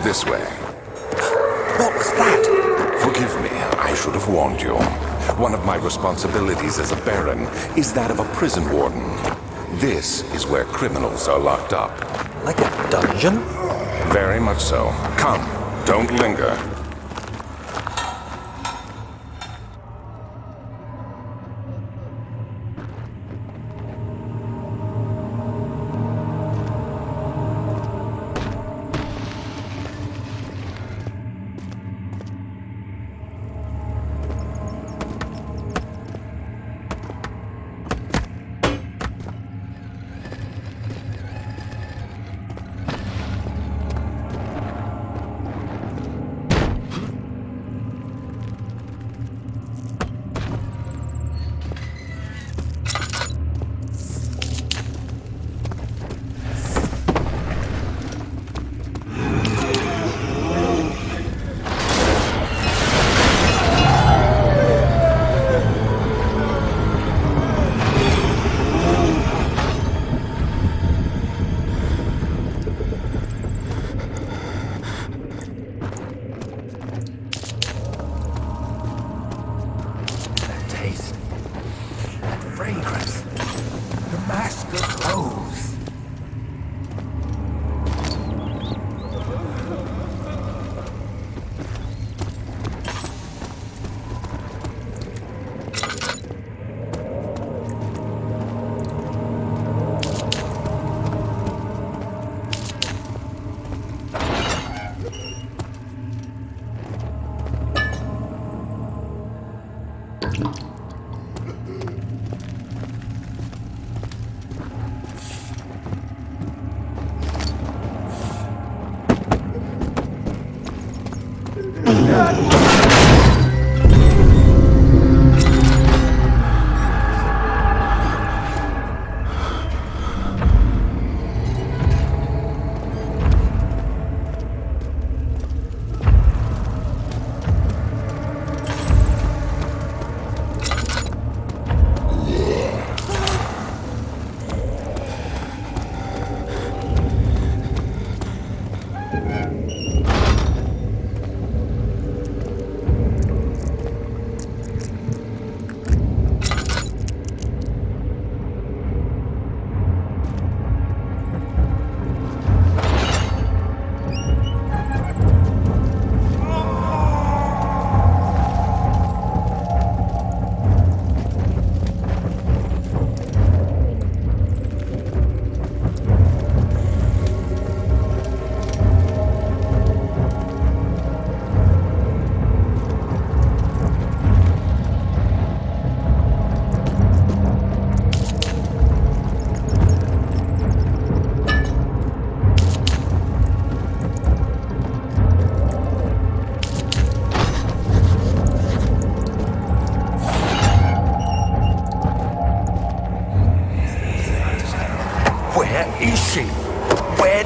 This way. What was that? Forgive me, I should have warned you. One of my responsibilities as a Baron is that of a prison warden. This is where criminals are locked up. Like a dungeon? Very much so. Come, don't linger.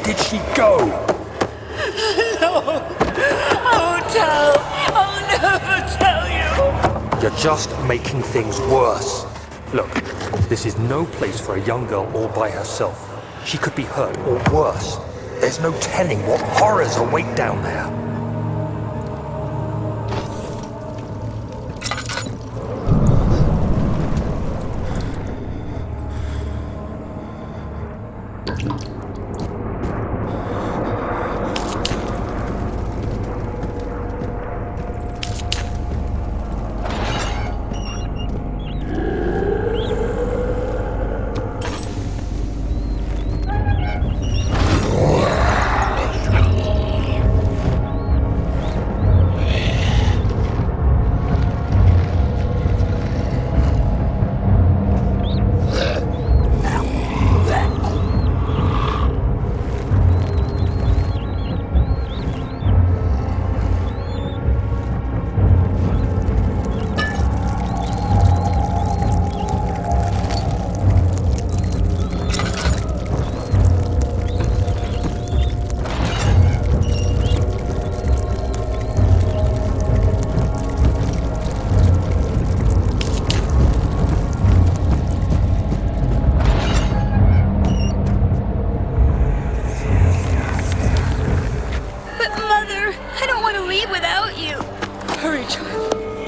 did she go? No, I won't tell. I'll never tell you. You're just making things worse. Look, this is no place for a young girl all by herself. She could be hurt or worse. There's no telling what horrors await down there.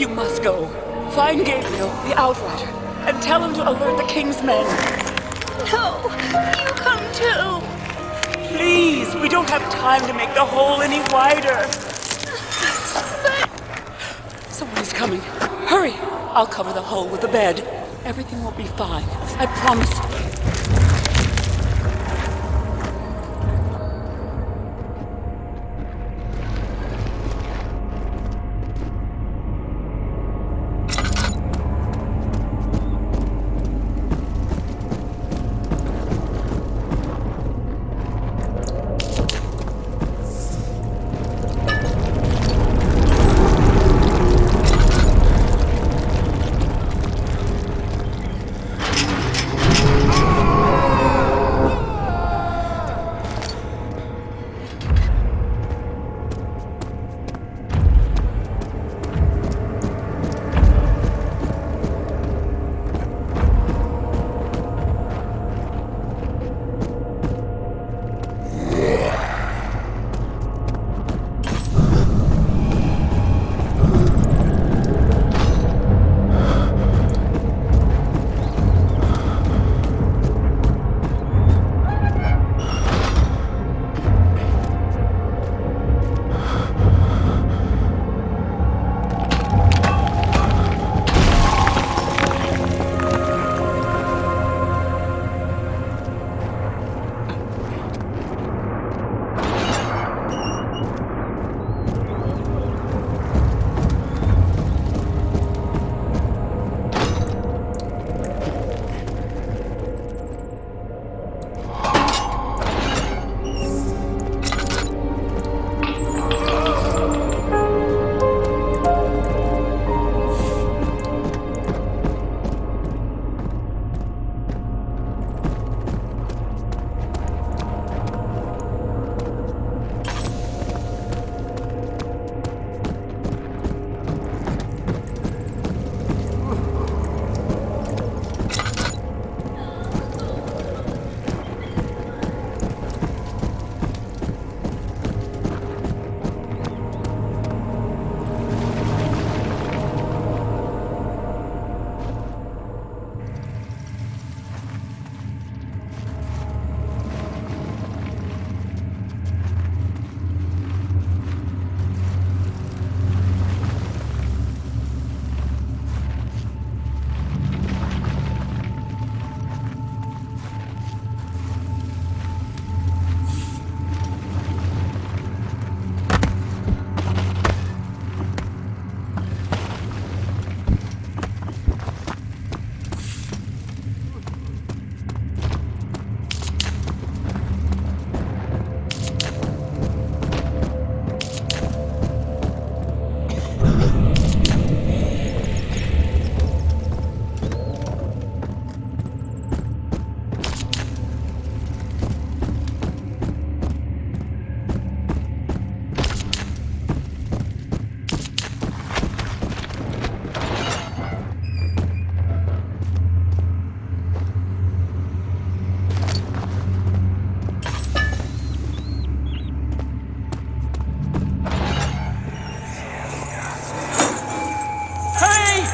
You must go. Find Gabriel, the Outrider, and tell him to alert the King's men. No, you come too. Please, we don't have time to make the hole any wider. Someone is coming. Hurry! I'll cover the hole with the bed. Everything will be fine. I promise.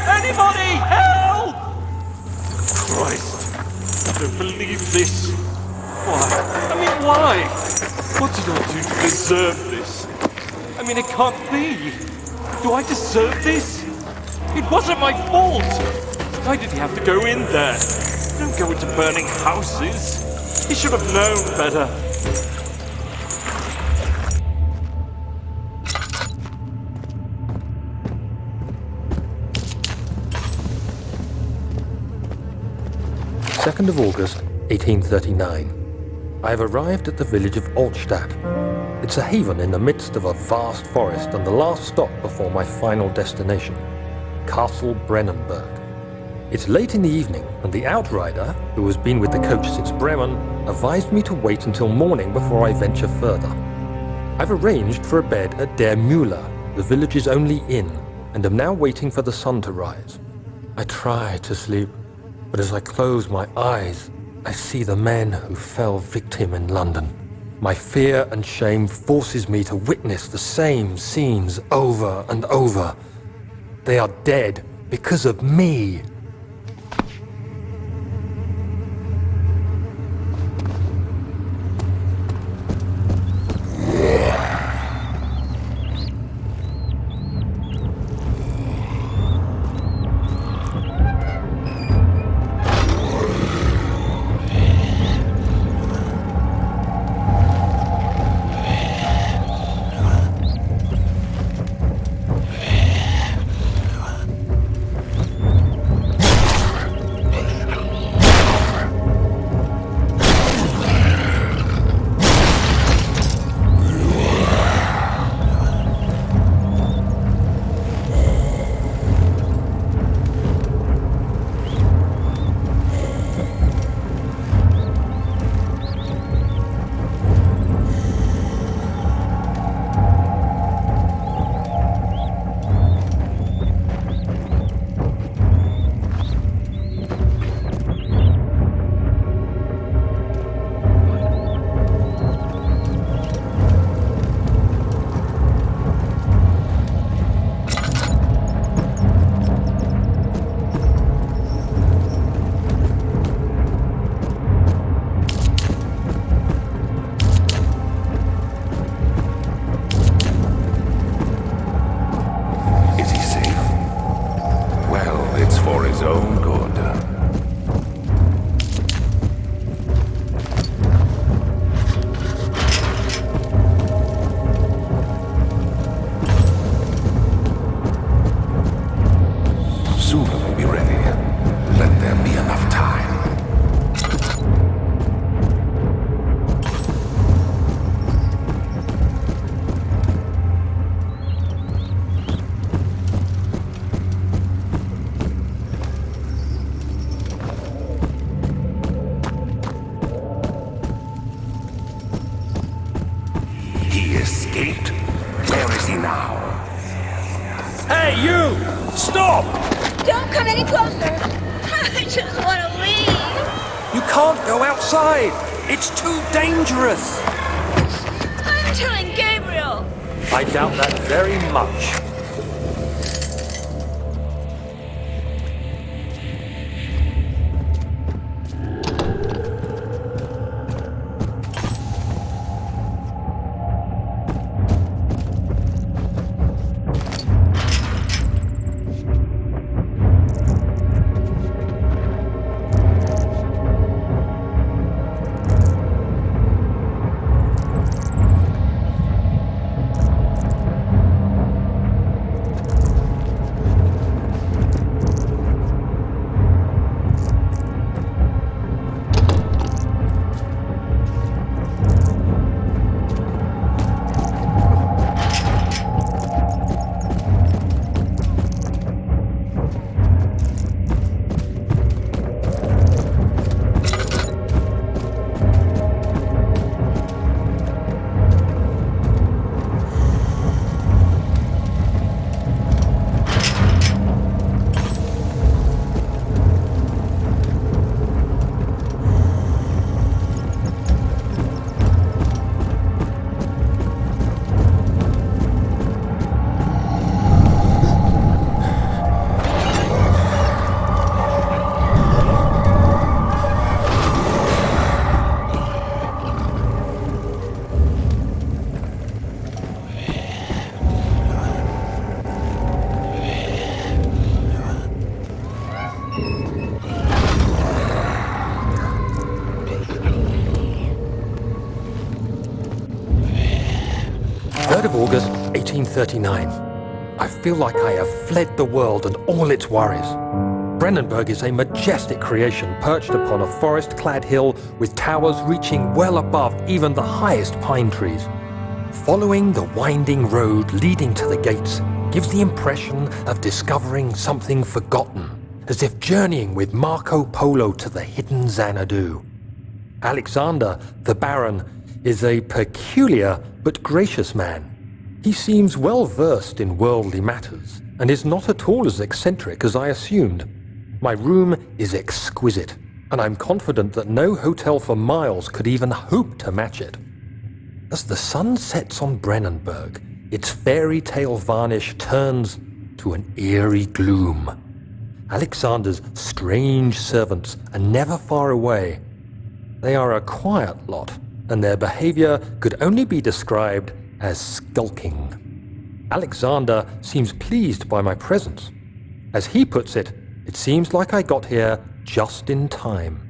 Anybody! Help! Christ, I don't believe this. Why? I mean, why? What did I do to deserve this? I mean, it can't be. Do I deserve this? It wasn't my fault. Why did he have to go in there? Don't go into burning houses. He should have known better. August 1839. I have arrived at the village of Altstadt. It's a haven in the midst of a vast forest and the last stop before my final destination, Castle Brennenburg. It's late in the evening, and the outrider, who has been with the coach since Bremen, advised me to wait until morning before I venture further. I've arranged for a bed at Der Müller, the village's only inn, and am now waiting for the sun to rise. I try to sleep, but as I close my eyes, I see the men who fell victim in London. My fear and shame forces me to witness the same scenes over and over. They are dead because of me. Escaped? Where is he now? Hey, you! Stop! Don't come any closer. I just want to leave. You can't go outside! It's too dangerous! I'm telling Gabriel. I doubt that very much. August 1839. I feel like I have fled the world and all its worries. Brennenburg is a majestic creation perched upon a forest-clad hill with towers reaching well above even the highest pine trees. Following the winding road leading to the gates gives the impression of discovering something forgotten, as if journeying with Marco Polo to the hidden Xanadu. Alexander, the Baron, is a peculiar but gracious man. He seems well versed in worldly matters, and is not at all as eccentric as I assumed. My room is exquisite, and I'm confident that no hotel for miles could even hope to match it. As the sun sets on Brennenburg, its fairy tale varnish turns to to an eerie gloom. Alexander's strange servants are never far away. They are a quiet lot, and their behavior could only be described as skulking. Alexander seems pleased by my presence. As he puts it, it seems like I got here just in time.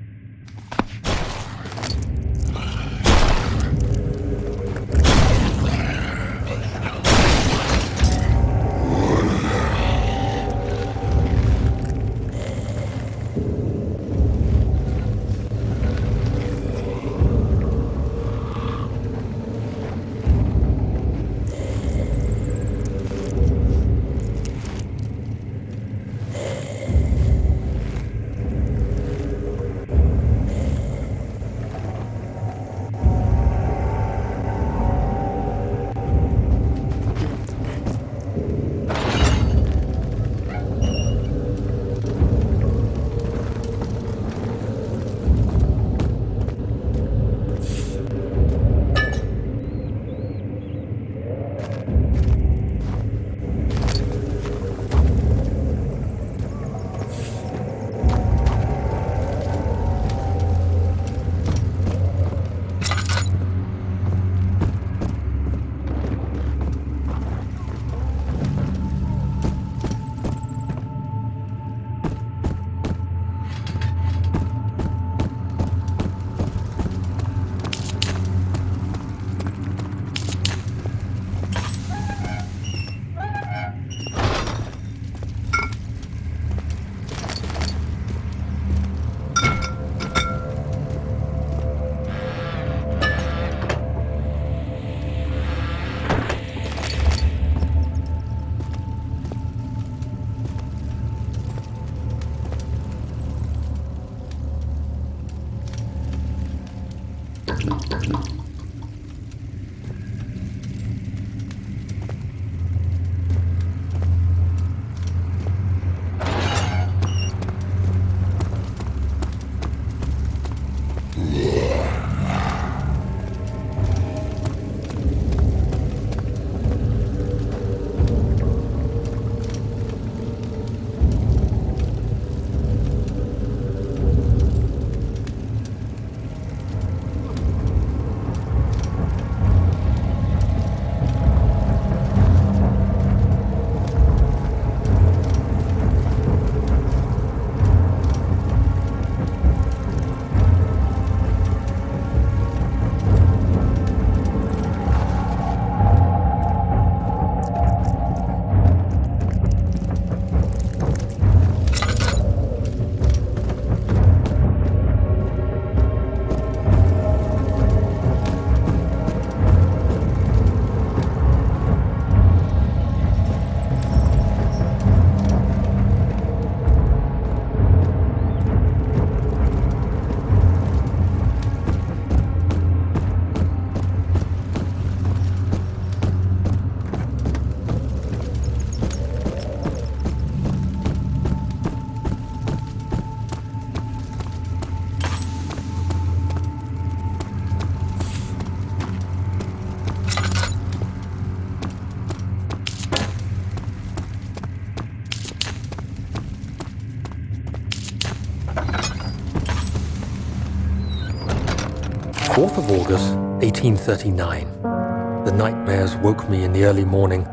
August 1839. The nightmares woke me in the early morning,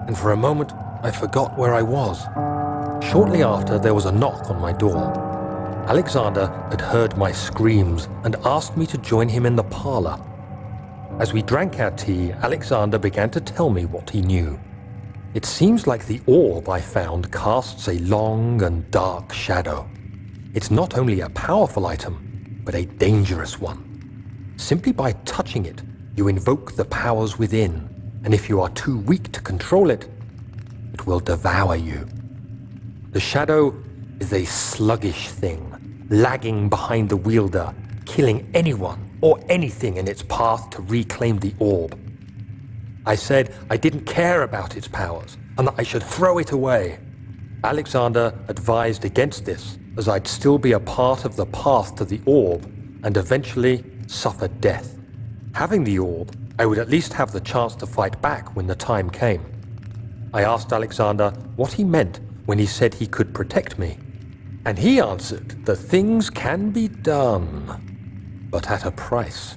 and for a moment I forgot where I was. Shortly after, there was a knock on my door. Alexander had heard my screams and asked me to join him in the parlor. As we drank our tea, Alexander began to tell me what he knew. It seems like the orb I found casts a long and dark shadow. It's not only a powerful item, but a dangerous one. Simply by touching it, you invoke the powers within, and if you are too weak to control it, it will devour you. The shadow is a sluggish thing, lagging behind the wielder, killing anyone or anything in its path to reclaim the orb. I said I didn't care about its powers, and that I should throw it away. Alexander advised against this, as I'd still be a part of the path to the orb, and eventually suffer death. Having the orb, I would at least have the chance to fight back when the time came. I asked Alexander what he meant when he said he could protect me, and he answered that things can be done, but at a price.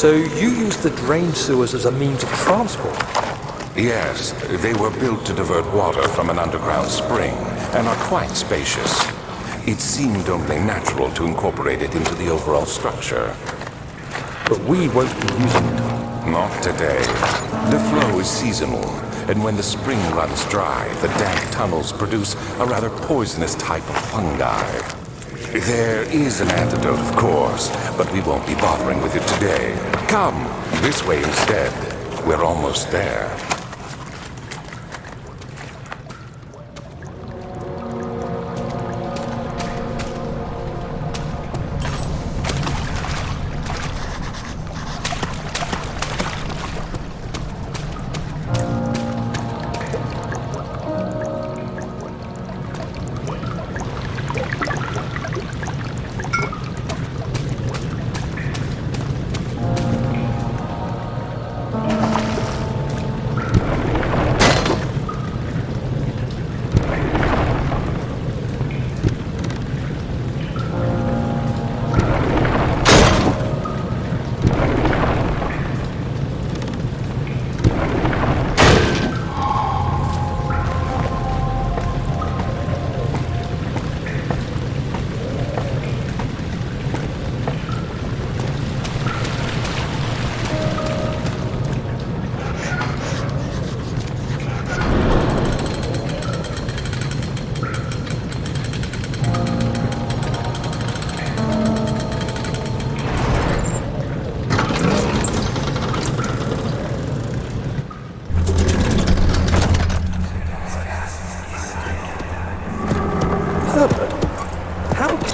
So you used the drain sewers as a means of transport? Yes, they were built to divert water from an underground spring and are quite spacious. It seemed only natural to incorporate it into the overall structure. But we won't be using it. Not today. The flow is seasonal, and when the spring runs dry, the damp tunnels produce a rather poisonous type of fungi. There is an antidote, of course, but we won't be bothering with it today. Come, this way instead. We're almost there.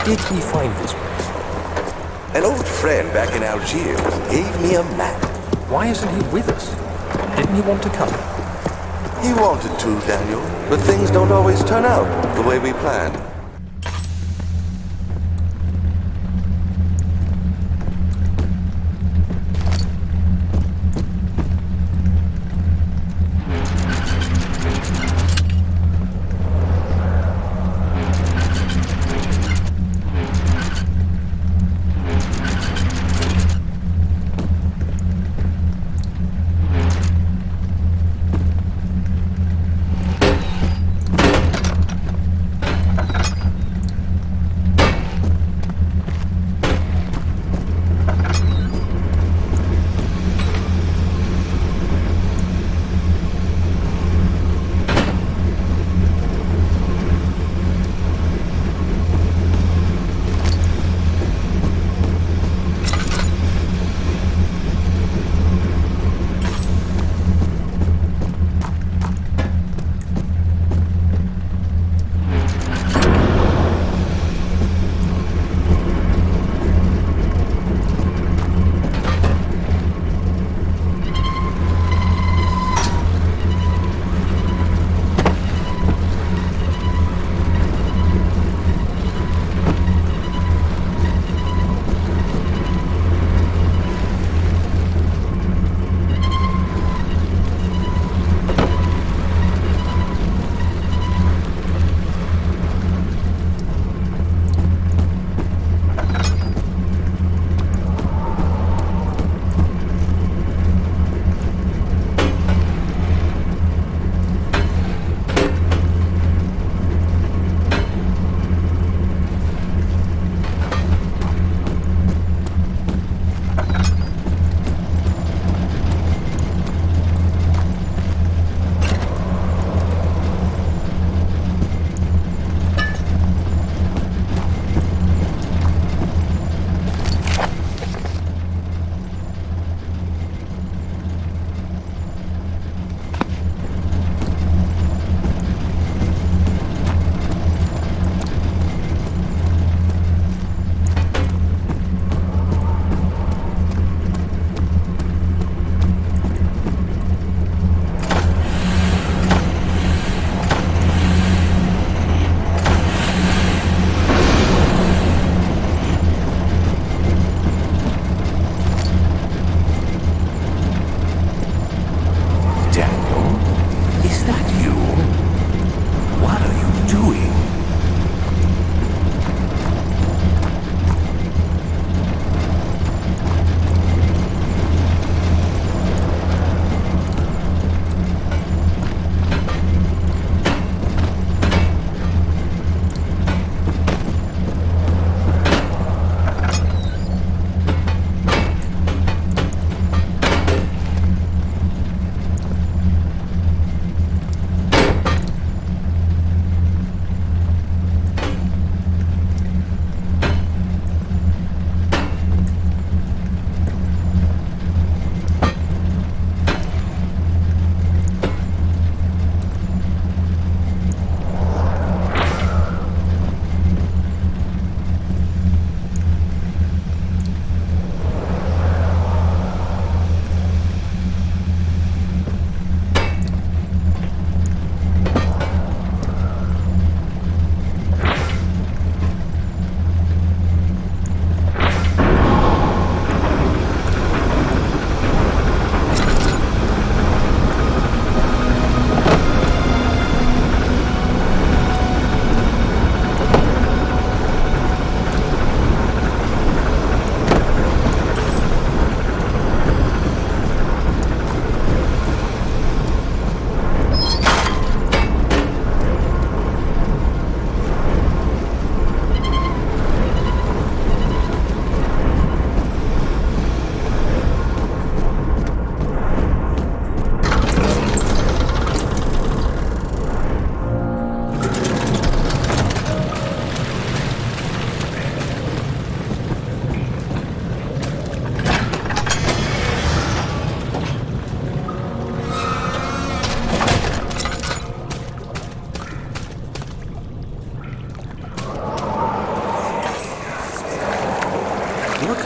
Did he find this place? An old friend back in Algiers gave me a map. Why isn't he with us? Didn't he want to come? He wanted to, Daniel, but things don't always turn out the way we planned.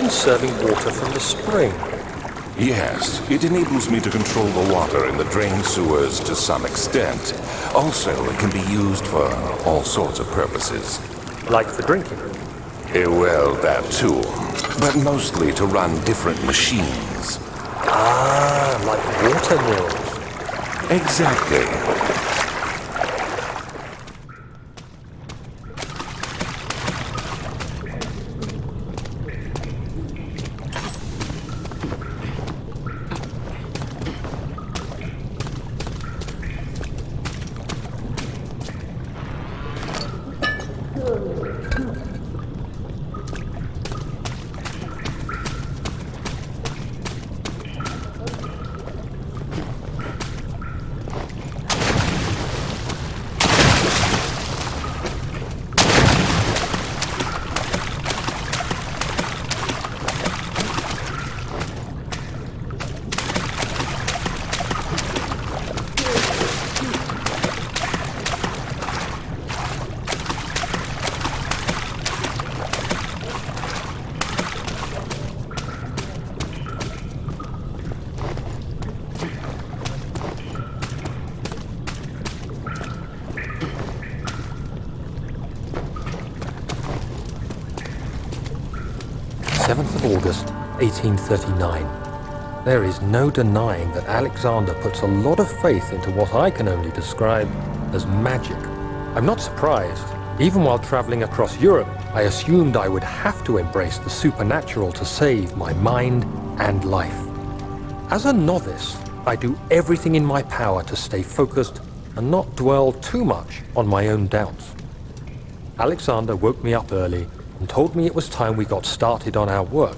conserving water from the spring. Yes, it enables me to control the water in the drain sewers to some extent. Also, it can be used for all sorts of purposes. Like for drinking. Well, that too. But mostly to run different machines. Ah, like water mills. Exactly. August 1839. There is no denying that Alexander puts a lot of faith into what I can only describe as magic. I'm not surprised. Even while traveling across Europe, I assumed I would have to embrace the supernatural to save my mind and life. As a novice, I do everything in my power to stay focused and not dwell too much on my own doubts. Alexander woke me up early and told me it was time we got started on our work.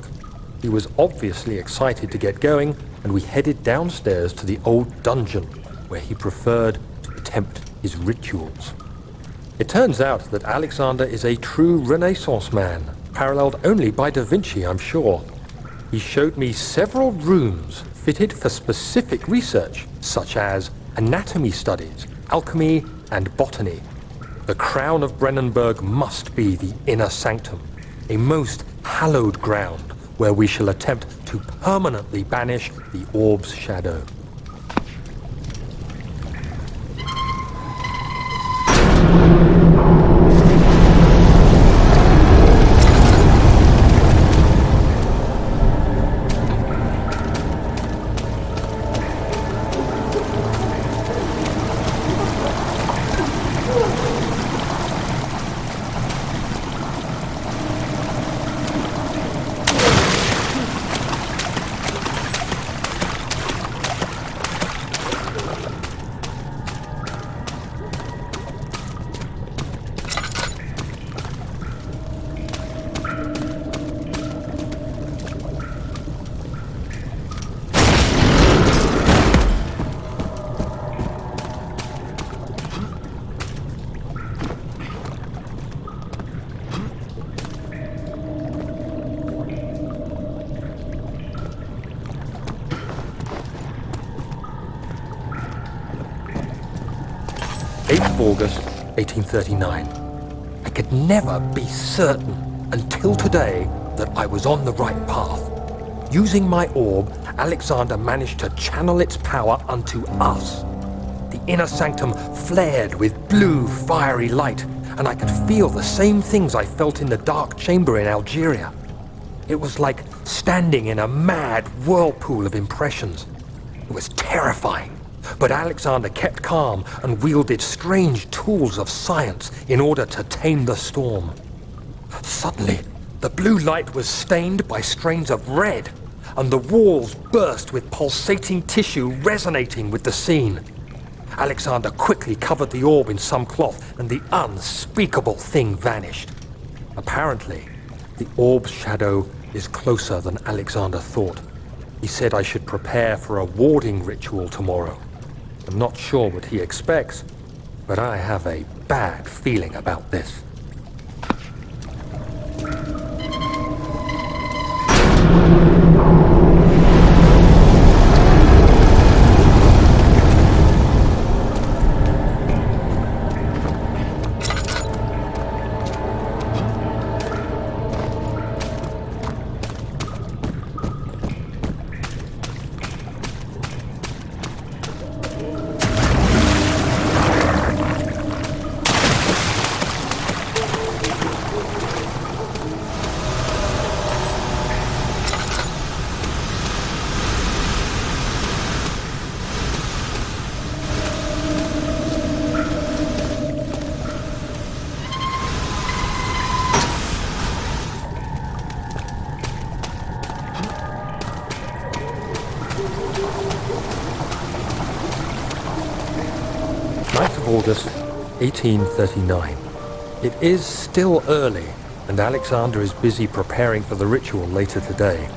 He was obviously excited to get going, and we headed downstairs to the old dungeon, where he preferred to attempt his rituals. It turns out that Alexander is a true Renaissance man, paralleled only by Da Vinci, I'm sure. He showed me several rooms fitted for specific research, such as anatomy studies, alchemy, and botany. The crown of Brennenburg must be the inner sanctum, a most hallowed ground where we shall attempt to permanently banish the orb's shadow. August 1839. I could never be certain until today that I was on the right path. Using my orb, Alexander managed to channel its power unto us. The inner sanctum flared with blue, fiery light, and I could feel the same things I felt in the dark chamber in Algeria. It was like standing in a mad whirlpool of impressions. It was terrifying. But Alexander kept calm and wielded strange tools of science in order to tame the storm. Suddenly, the blue light was stained by strains of red, and the walls burst with pulsating tissue resonating with the scene. Alexander quickly covered the orb in some cloth, and the unspeakable thing vanished. Apparently, the orb's shadow is closer than Alexander thought. He said I should prepare for a warding ritual tomorrow. I'm not sure what he expects, but I have a bad feeling about this. August, 1839. It is still early, and Alexander is busy preparing for the ritual later today.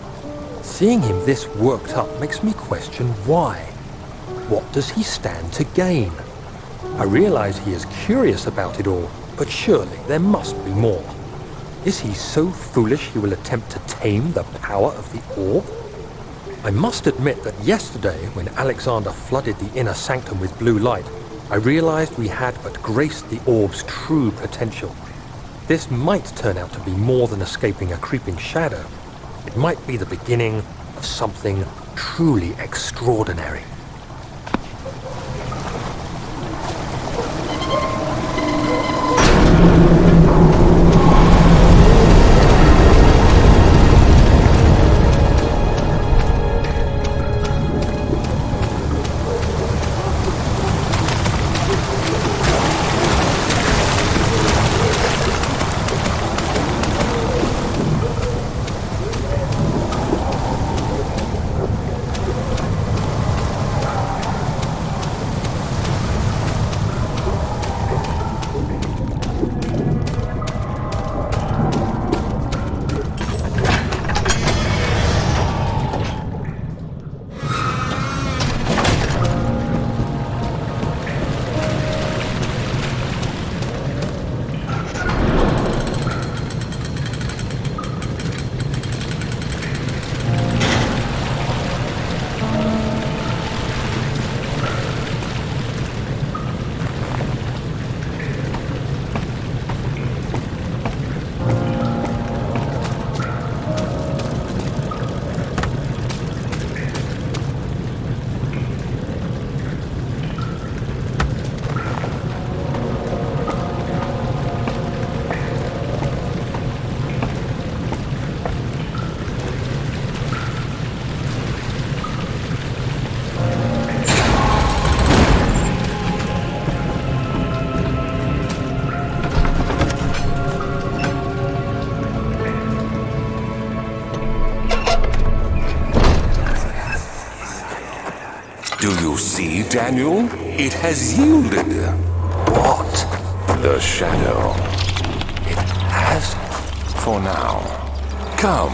Seeing him this worked up makes me question why. What does he stand to gain? I realize he is curious about it all, but surely there must be more. Is he so foolish he will attempt to tame the power of the orb? I must admit that yesterday, when Alexander flooded the inner sanctum with blue light, I realized we had but graced the orb's true potential. This might turn out to be more than escaping a creeping shadow. It might be the beginning of something truly extraordinary. Do you see, Daniel? It has yielded. What? The shadow. It has? For now. Come,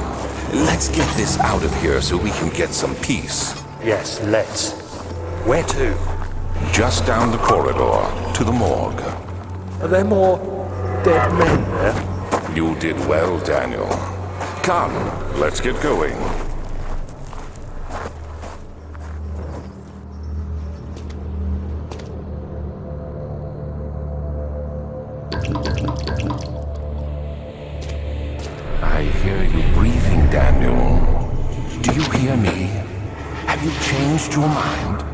let's get this out of here so we can get some peace. Yes, let's. Where to? Just down the corridor, to the morgue. Are there more dead men there? You did well, Daniel. Come, let's get going. I hear you breathing, Daniel. Do you hear me? Have you changed your mind?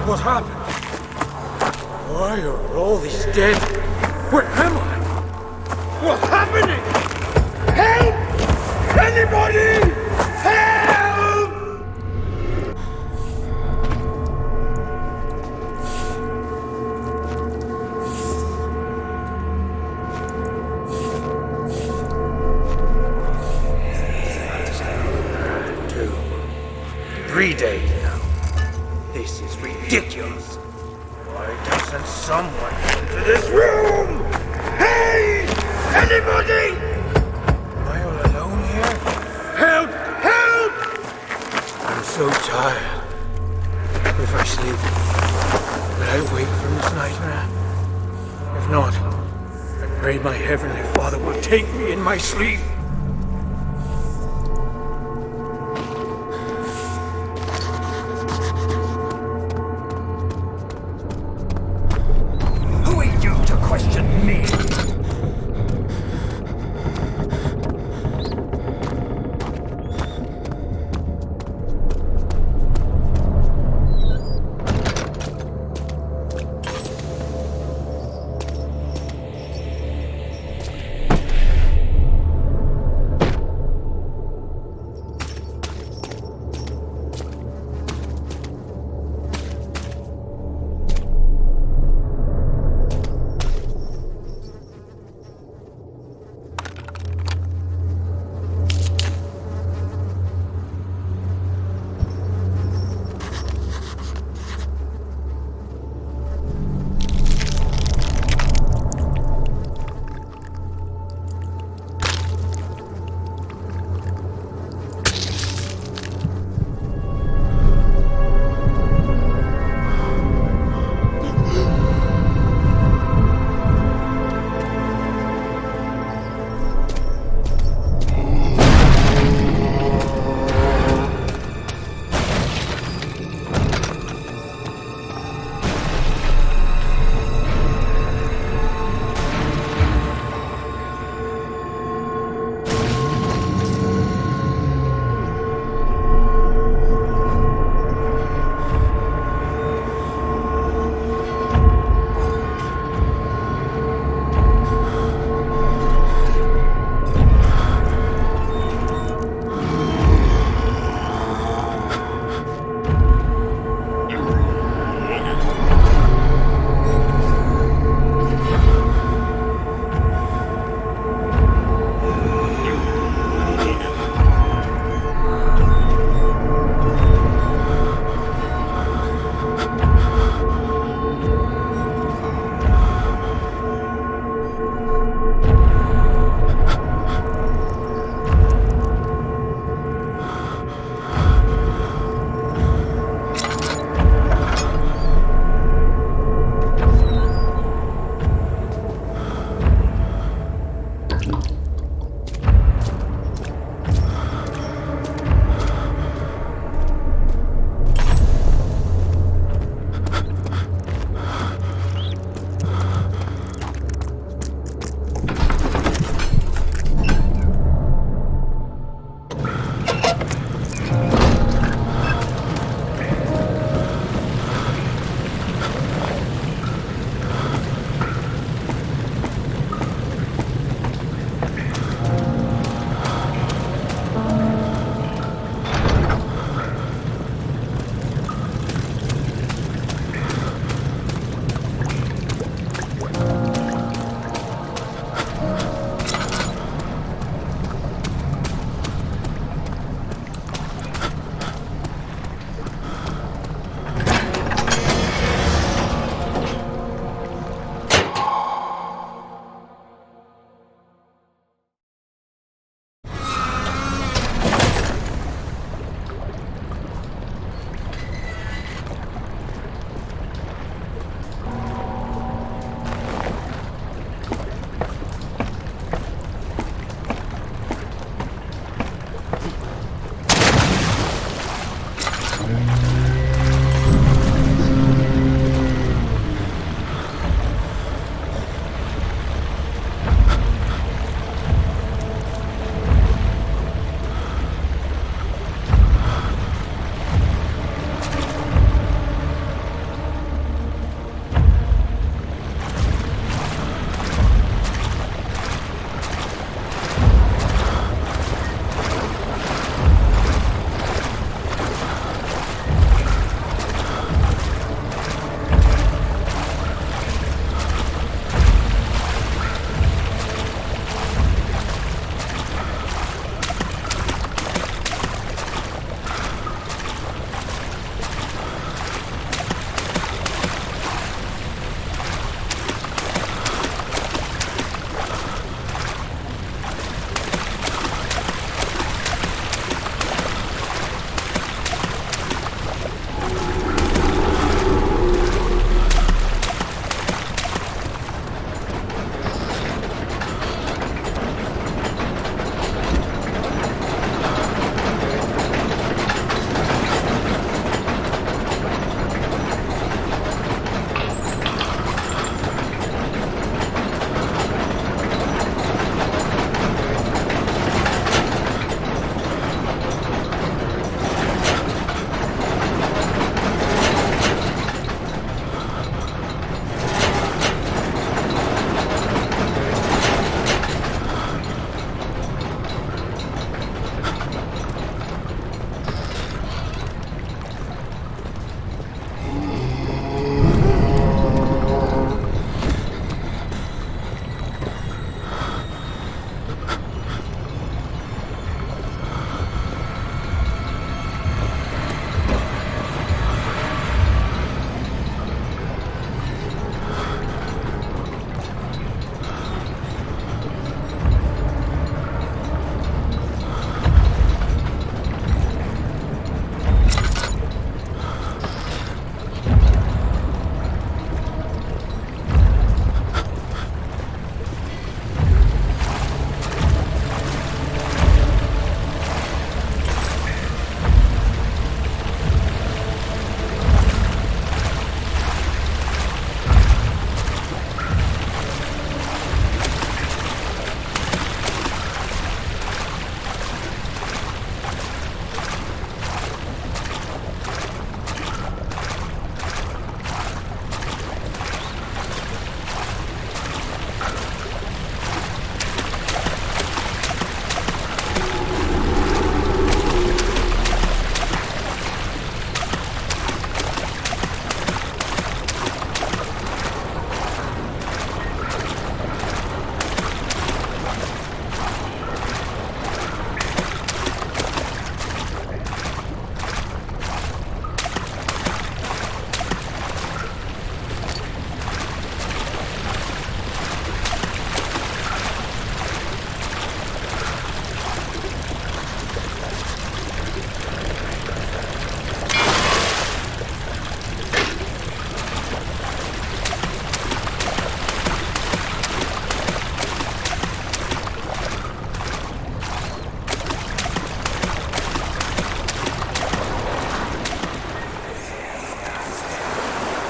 What happened? Why are all these dead? Where am I? What's happening? Help! Anybody! Help! Two, 3 days now. This is ridiculous. Why doesn't someone into this room? Hey! Anybody? Am I all alone here? Help! Help! I'm so tired. If I sleep, will I wake from this nightmare? If not, I pray my Heavenly Father will take me in my sleep. Who are you to question me?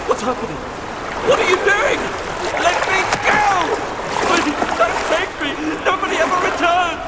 What's happening? What are you doing? Let me go! Please, don't take me! Nobody ever returns!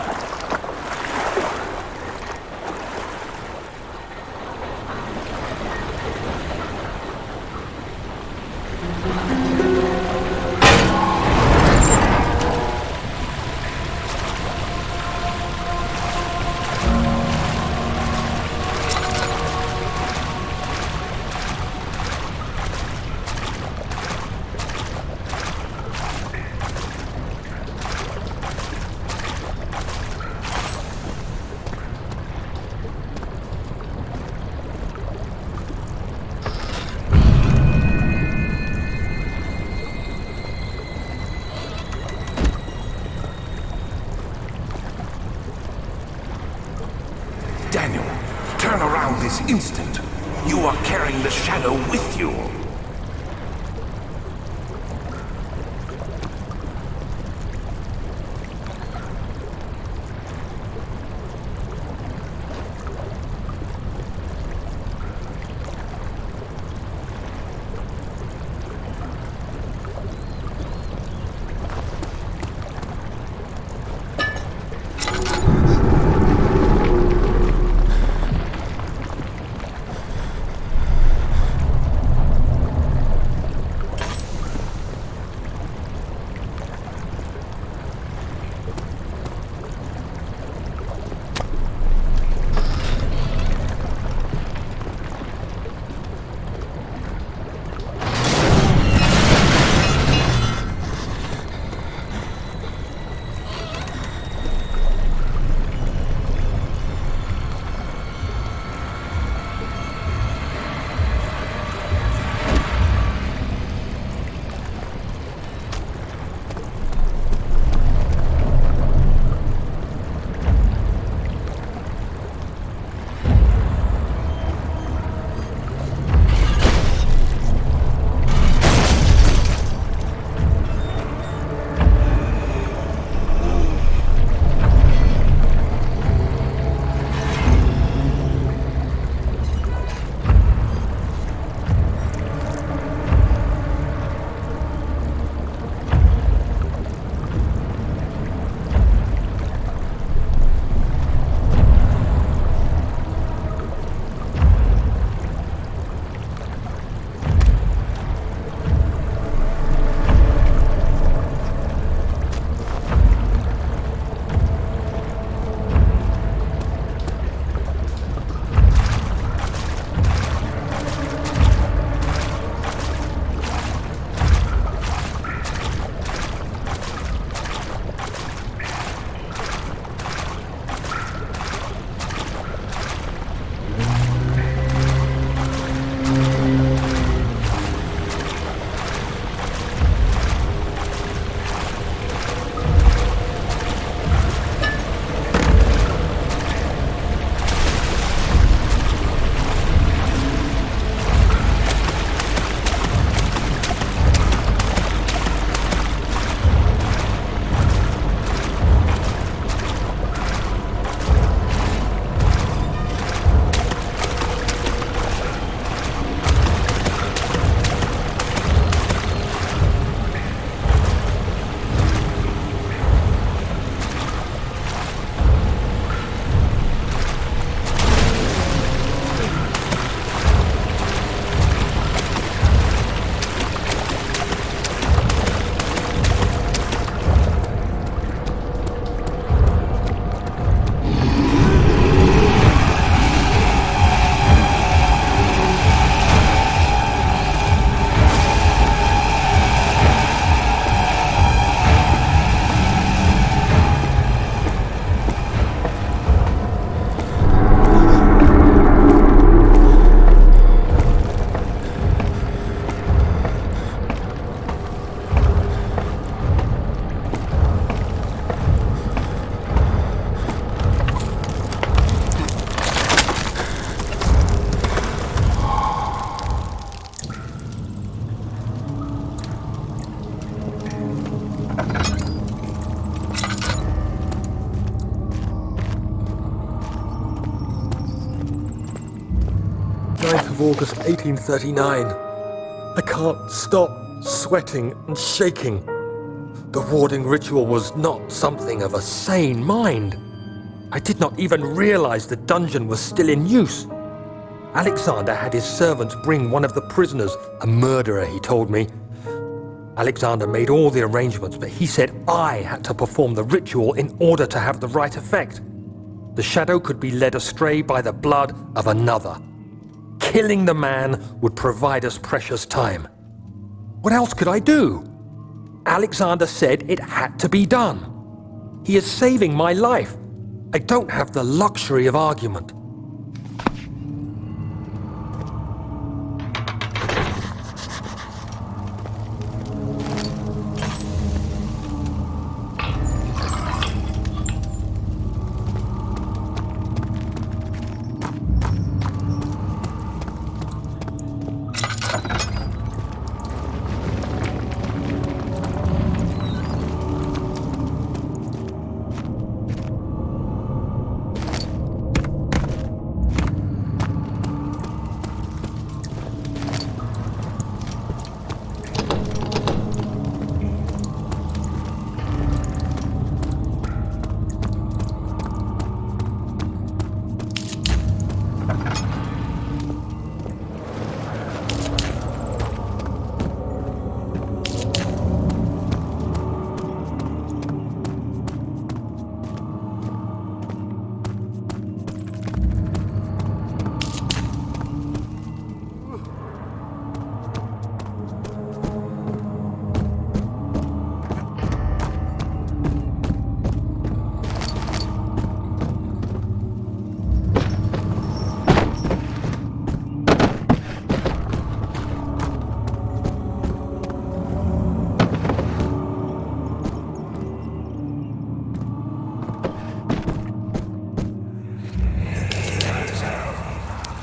Daniel, turn around this instant. You are carrying the shadow with you. August 1839. I can't stop sweating and shaking. The warding ritual was not something of a sane mind. I did not even realize the dungeon was still in use. Alexander had his servants bring one of the prisoners, a murderer, he told me. Alexander made all the arrangements, but he said I had to perform the ritual in order to have the right effect. The shadow could be led astray by the blood of another. Killing the man would provide us precious time. What else could I do? Alexander said it had to be done. He is saving my life. I don't have the luxury of argument.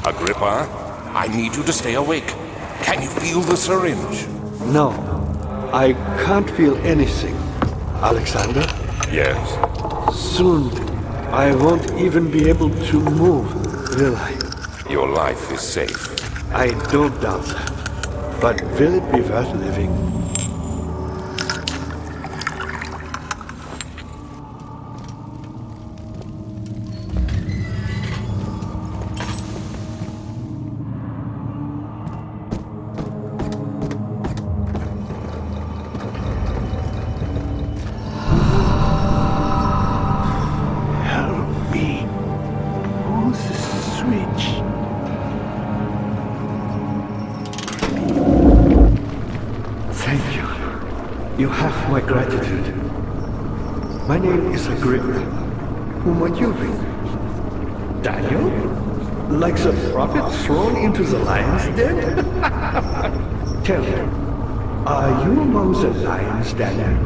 Agrippa, I need you to stay awake. Can you feel the syringe? No, I can't feel anything. Alexander? Yes. Soon, I won't even be able to move, will I? Your life is safe. I don't doubt that. But will it be worth living? You have my gratitude. My name is Agrippa. Who might you be? Daniel? Like the prophet thrown into the lion's den? Tell me, are you among the lions, Daniel?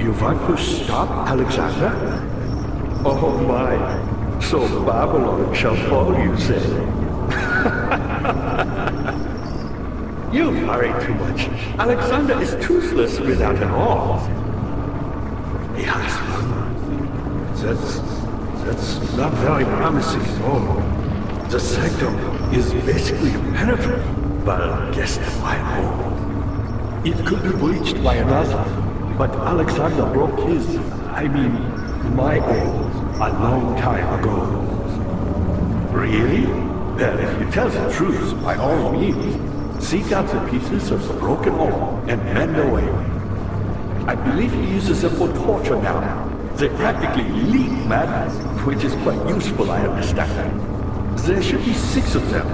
You want to stop Alexander? Oh my, so Babylon shall fall, you say? You worry too much. Alexander is toothless without an awl. He has fun. That's not very promising at all. The sanctum is basically impenetrable. But guess why more? It could be breached by another, but Alexander broke his, my awl, a long time ago. Really? Well, if you tell the truth, by all means, seek out the pieces of the broken awl and mend away. I believe he uses them for torture now. They practically leak madness, which is quite useful, I understand. There should be 6 of them.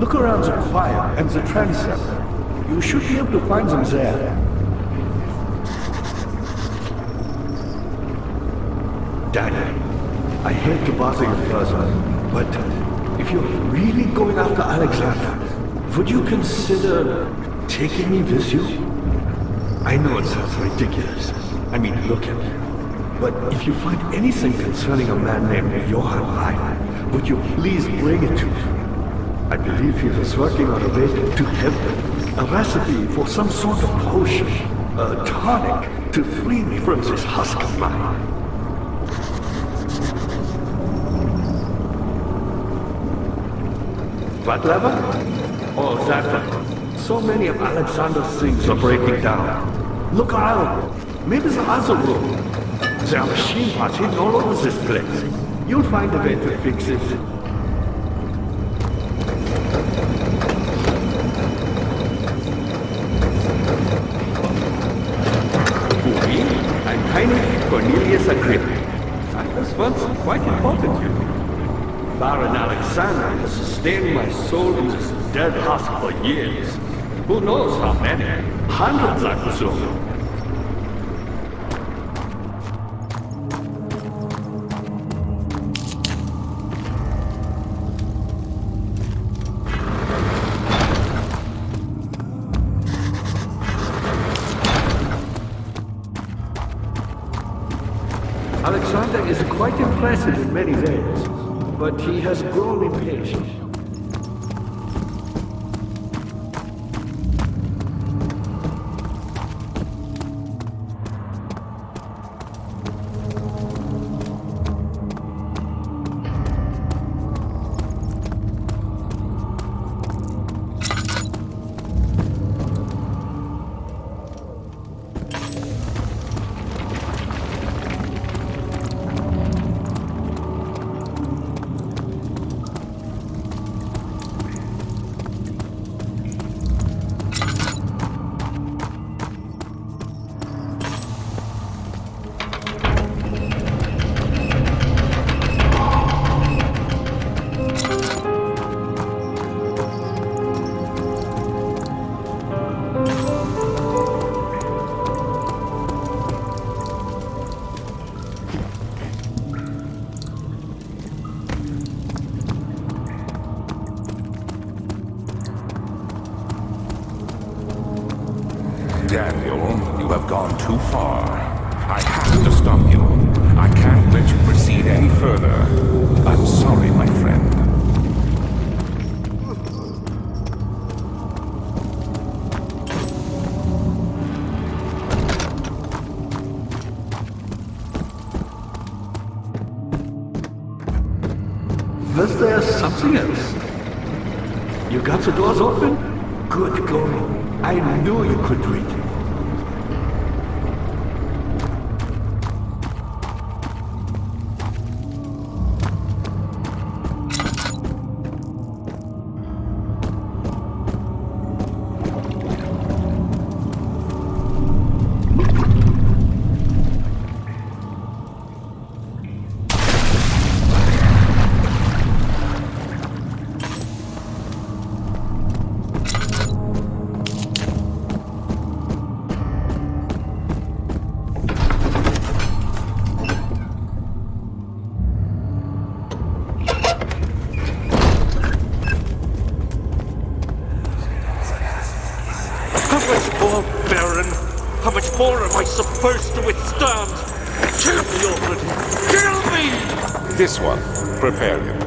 Look around the choir and the transept. You should be able to find them there. Daniel, I hate to bother you further, but if you're really going after Alexander, would you consider taking me with you? I know it sounds ridiculous. Look at me. But if you find anything concerning a man named Johann Rein, would you please bring it to me? I believe he was working on a way to heaven, a recipe for some sort of potion, a tonic to free me from this husk of mine. What lever? Oh, that one. So many of Alexander's things are breaking down. Look out! Maybe the other room. There are machine parts hidden all over this place. You'll find a way to fix it. I'm Heinrich Cornelius Agrippa. I was once quite important to you. Baron Alexander has sustained my soul in this dead husk for years. Who knows how many? Hundreds, I presume. Alexander is quite impressive in many ways, but he has grown impatient. Daniel, you have gone too far. I have to stop you. I can't let you proceed any further. I'm sorry, my friend. Was there something else? You got the doors open? Good going. I knew you could do it. How much more, Baron? How much more am I supposed to withstand? Kill me already! Kill me! This one. Prepare him.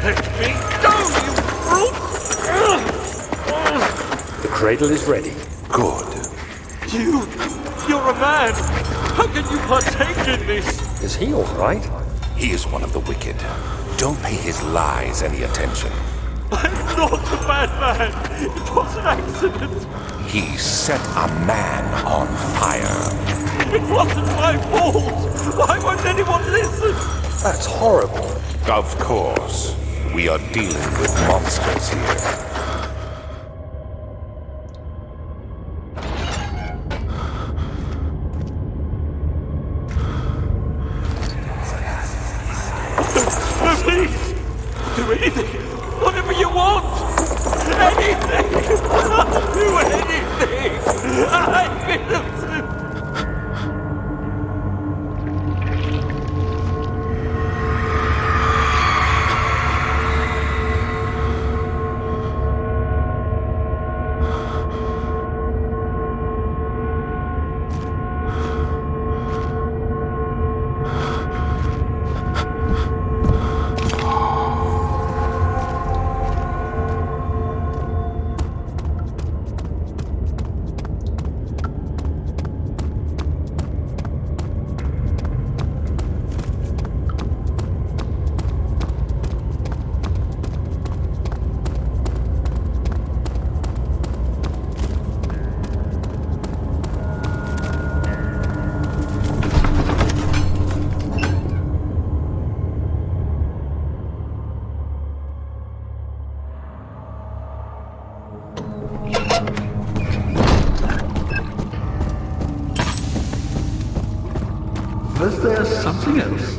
Let me go, you brute! The cradle is ready. Good. You're a man! How can you partake in this? Is he all right? He is one of the wicked. Don't pay his lies any attention. I'm not a bad man! It was an accident! He set a man on fire. It wasn't my fault! Why won't anyone listen? That's horrible. Of course. We are dealing with monsters here. Please! Do anything! Whatever you want! Anything! I'll do anything! I'm innocent! Was there something else?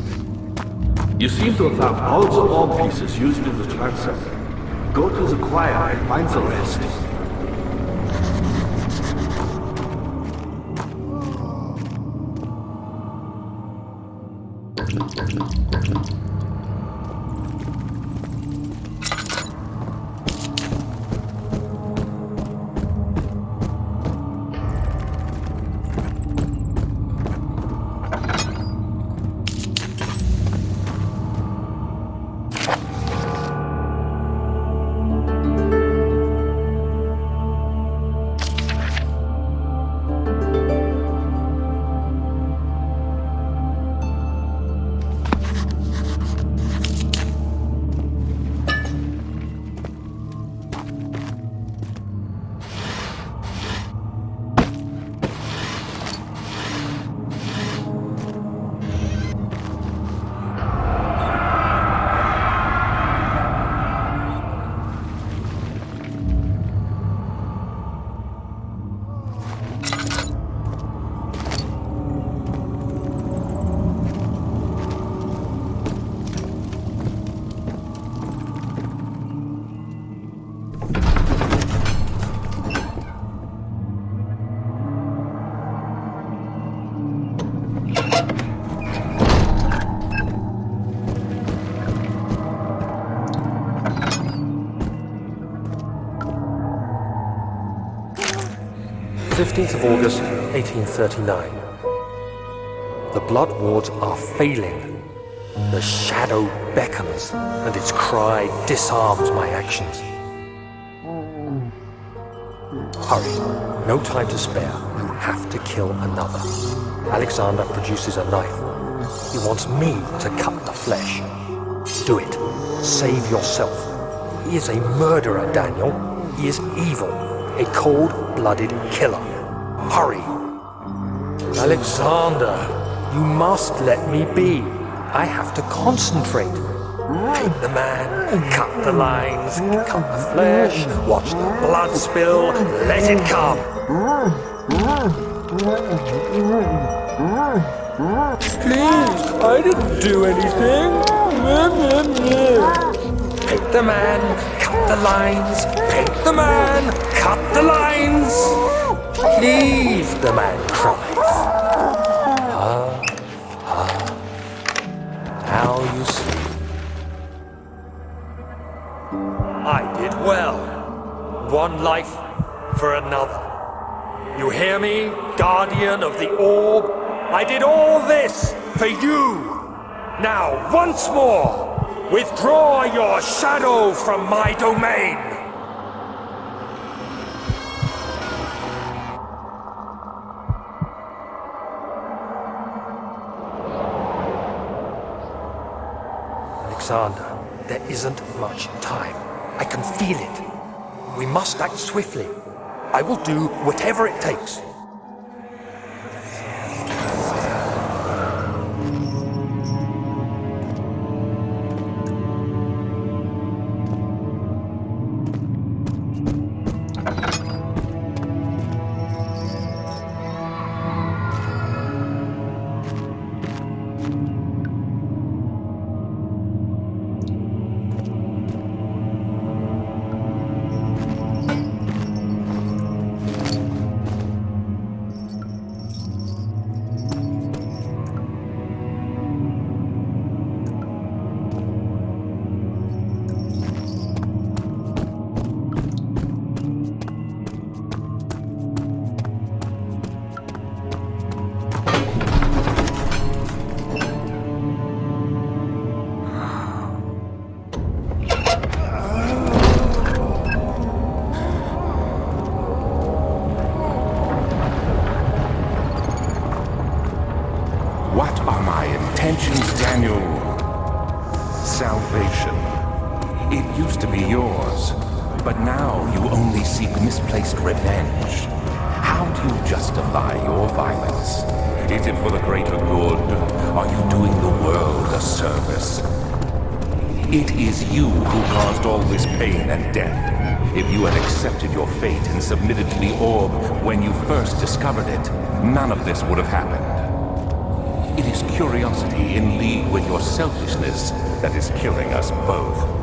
You seem to have found all the orb pieces used in the transfer. Go to the choir and find the rest. August 1839. The blood wards are failing. The shadow beckons, and its cry disarms my actions. Hurry, no time to spare. You have to kill another. Alexander produces a knife. He wants me to cut the flesh. Do it. Save yourself. He is a murderer, Daniel. He is evil. A cold-blooded killer. Hurry. Alexander, you must let me be. I have to concentrate. Take the man, cut the lines, cut the flesh, watch the blood spill, let it come. Please, I didn't do anything. Paint the man, cut the lines, paint the man, cut the lines. Please, the man cries. Now you see. I did well. One life for another. You hear me, guardian of the orb? I did all this for you. Now, once more, Withdraw your shadow from my domain! Alexander, there isn't much time. I can feel it. We must act swiftly. I will do whatever it takes. What are my intentions, Daniel? Salvation. It used to be yours, but now you only seek misplaced revenge. How do you justify your violence? Is it for the greater good? Are you doing the world a service? It is you who caused all this pain and death. If you had accepted your fate and submitted to the orb when you first discovered it, none of this would have happened. It is curiosity in league with your selfishness that is killing us both.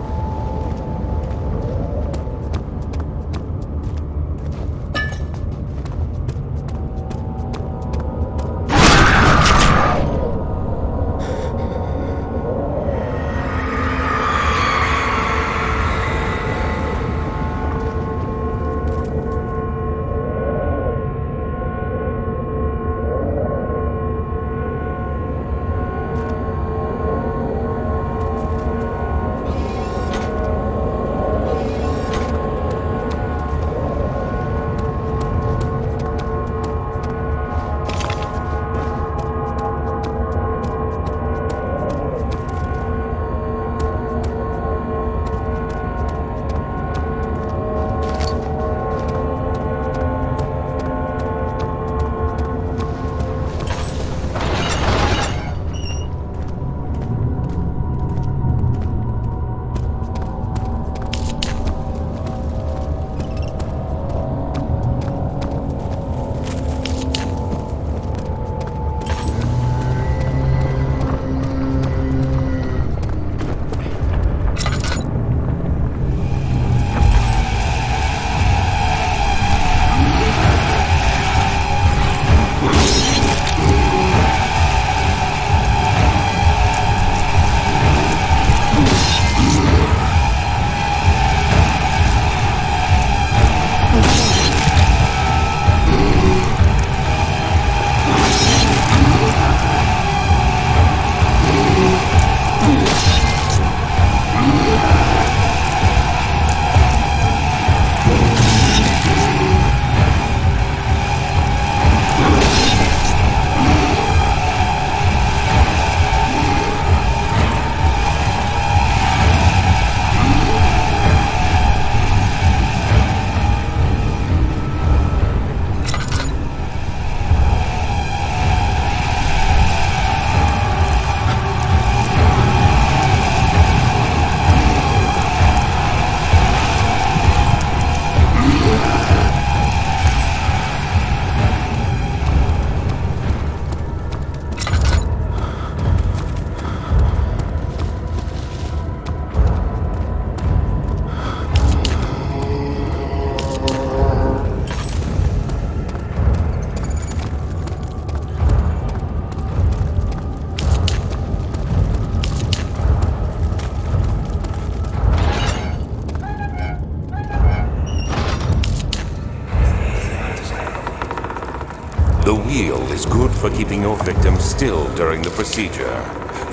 The wheel is good for keeping your victim still during the procedure.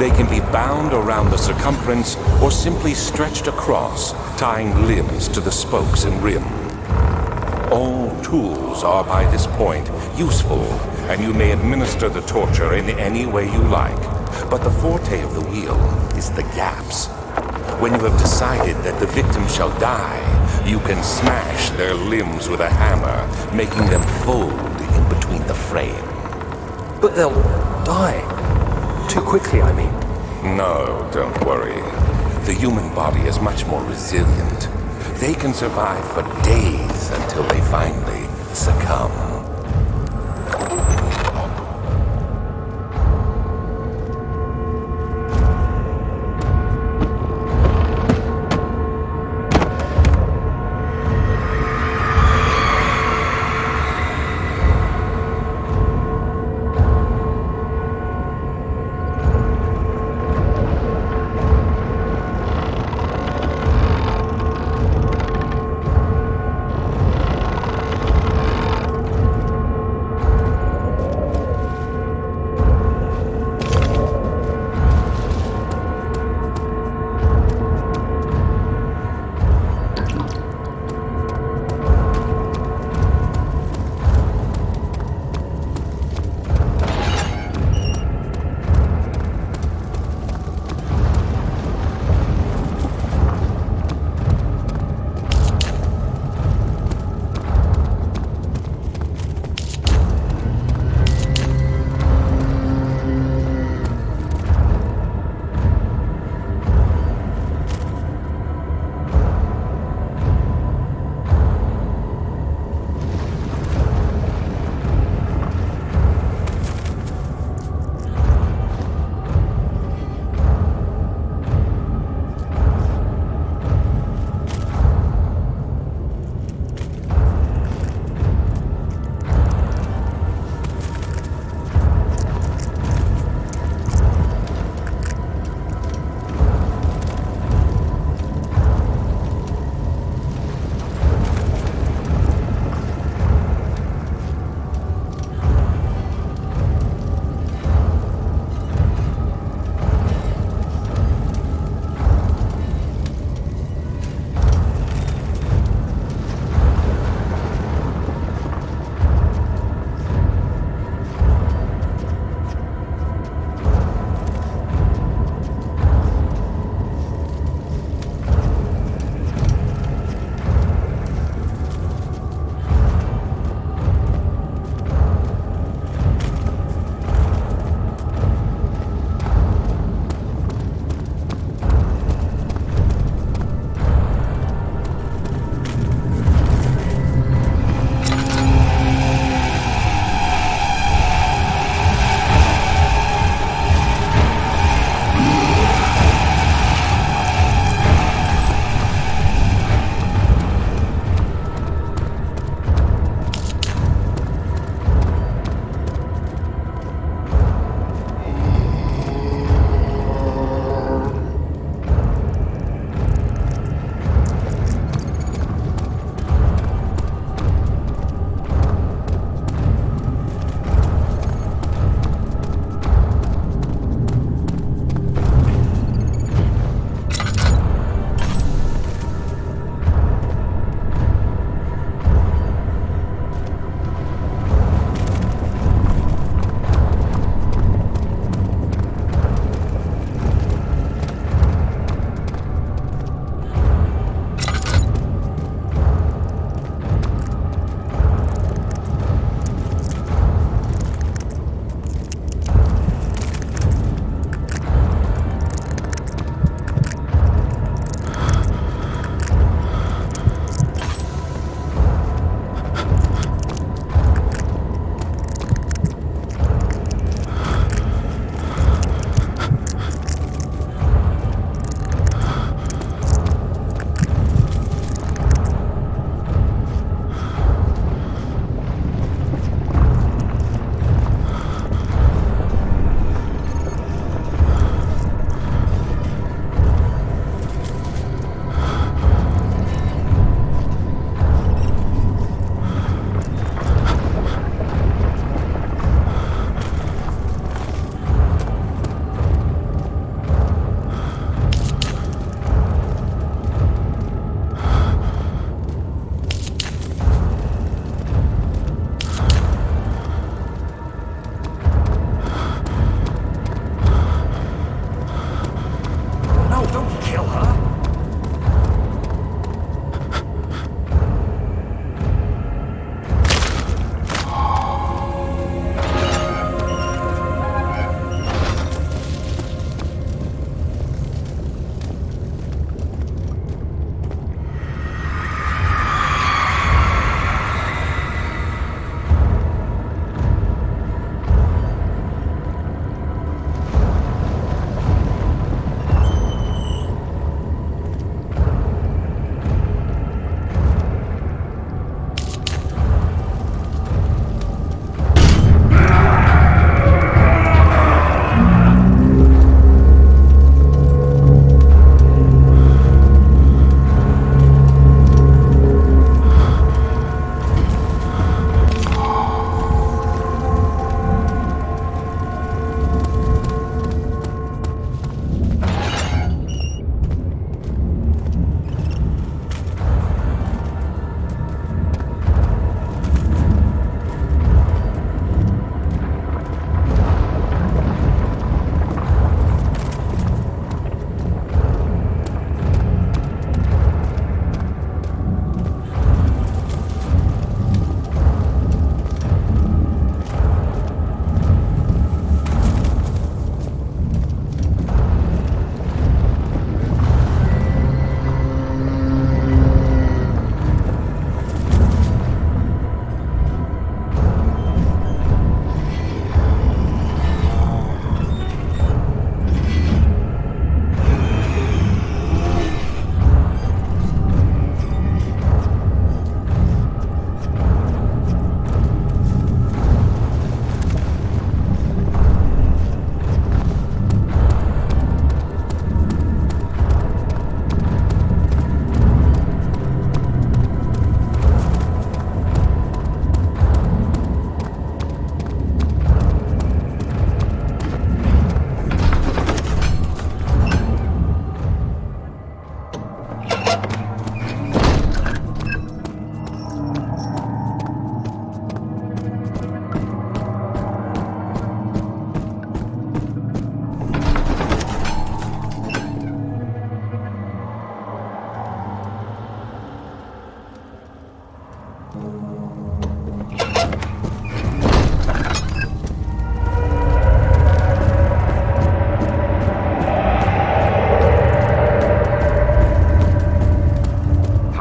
They can be bound around the circumference or simply stretched across, tying limbs to the spokes and rim. All tools are by this point useful, and you may administer the torture in any way you like. But the forte of the wheel is the gaps. When you have decided that the victim shall die, you can smash their limbs with a hammer, making them fold in between the frame. But they'll die. Too quickly, I mean. No, don't worry. The human body is much more resilient. They can survive for days until they finally succumb.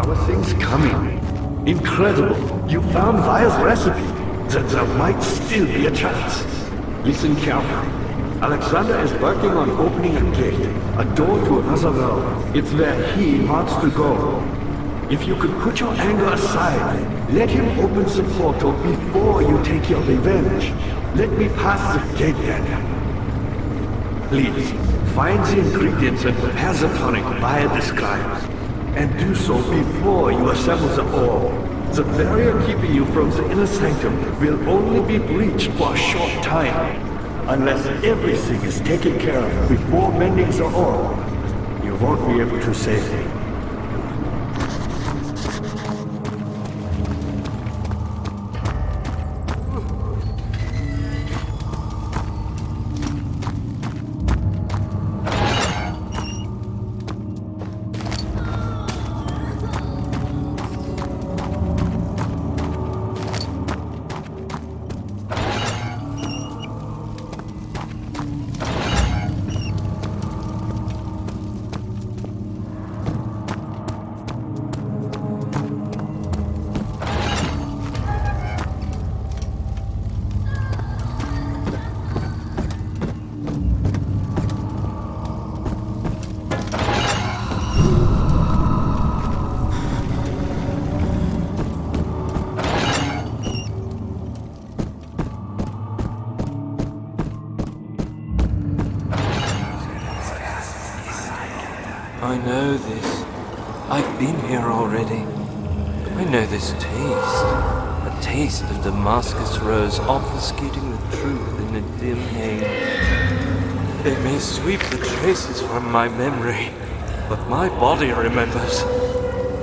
How are things coming? Incredible! You found Vire's recipe. There might still be a chance. Listen carefully. Alexander is working on opening a gate, a door to another world. It's where he wants to go. If you could put your anger aside, let him open the portal before you take your revenge. Let me pass the gate, Daniel. Please, find the ingredients and prepare the tonic Vire describes. And do so before you assemble the orb. The barrier keeping you from the inner sanctum will only be breached for a short time. Unless everything is taken care of before mending the orb, you won't be able to save him. I know this. I've been here already. I know this taste. A taste of Damascus rose obfuscating the truth in a dim haze. They may sweep the traces from my memory, but my body remembers.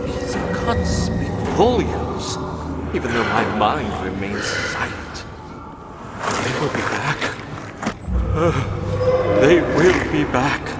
These cuts speak volumes, even though my mind remains silent. They will be back. They will be back.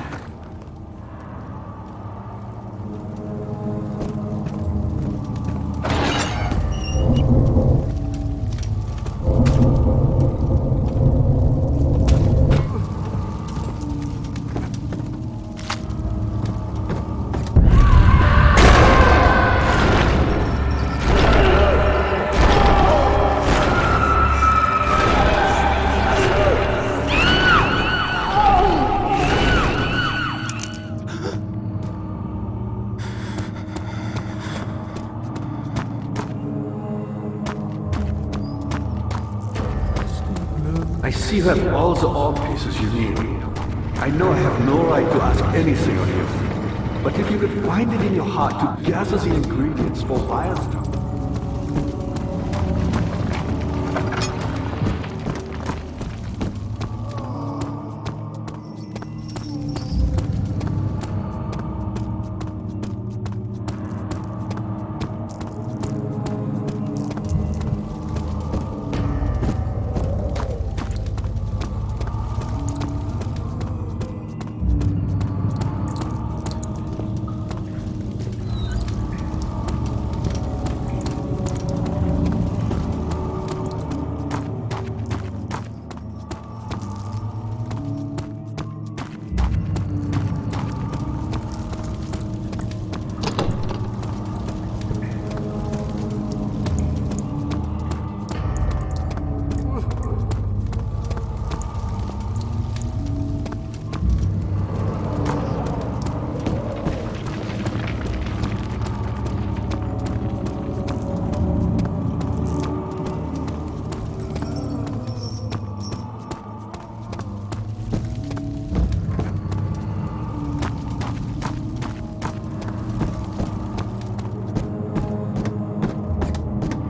I see you have all the orb pieces you need. I know I have no right to ask anything of you. But if you could find it in your heart to gather the ingredients for Vire's stuff.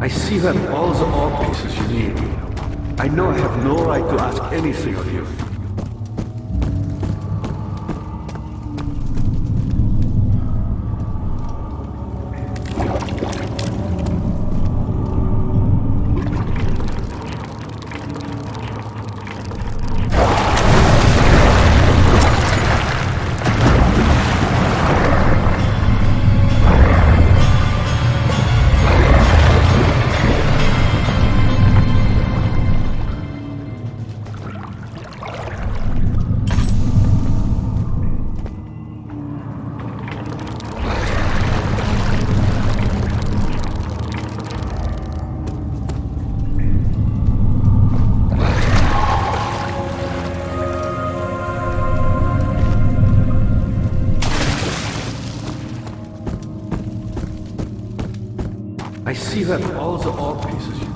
I see you have all the orb pieces you need. I know I have no right to ask anything of you. I see that all the art pieces